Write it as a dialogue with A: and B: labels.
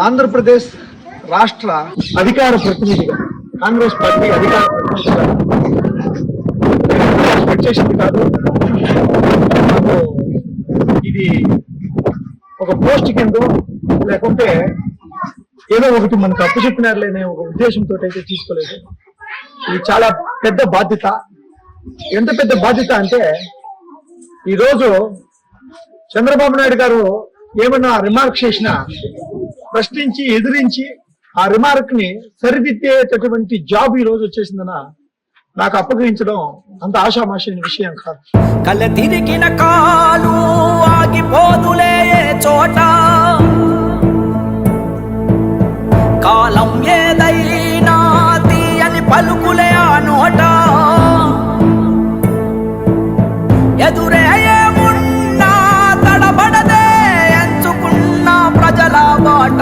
A: ఆంధ్రప్రదేశ్ రాష్ట్ర అధికార ప్రతినిధిగా కాంగ్రెస్ పార్టీ అధికార ప్రతినిధిగా చేసింది కాదు. నాకు ఇది ఒక పోస్ట్ కింద లేకుంటే ఏదో ఒకటి మనకు అప్పు చెప్పినారులేనే ఒక ఉద్దేశంతో అయితే తీసుకోలేదు. ఇది చాలా పెద్ద బాధ్యత. ఎంత పెద్ద బాధ్యత అంటే ఈరోజు చంద్రబాబు నాయుడు గారు ఏమన్నా రిమార్క్ చేసినా ప్రశ్నించి ఎదిరించి ఆ రిమార్క్ ని సరిదిద్దేటటువంటి జాబ్ ఈ రోజు వచ్చేసిందన నాకు అప్పగించడం అంత ఆషామాషైన విషయం కాదు.
B: కళ్ళ తిరిగిన కాలు ఆగిపోదులే చోట, కాలం ఏదైనా తీయని పలుకులే ఆ నోట, ఎదురే ఏమున్నా తడబడదే ఎంచుకున్న ప్రజల బాట.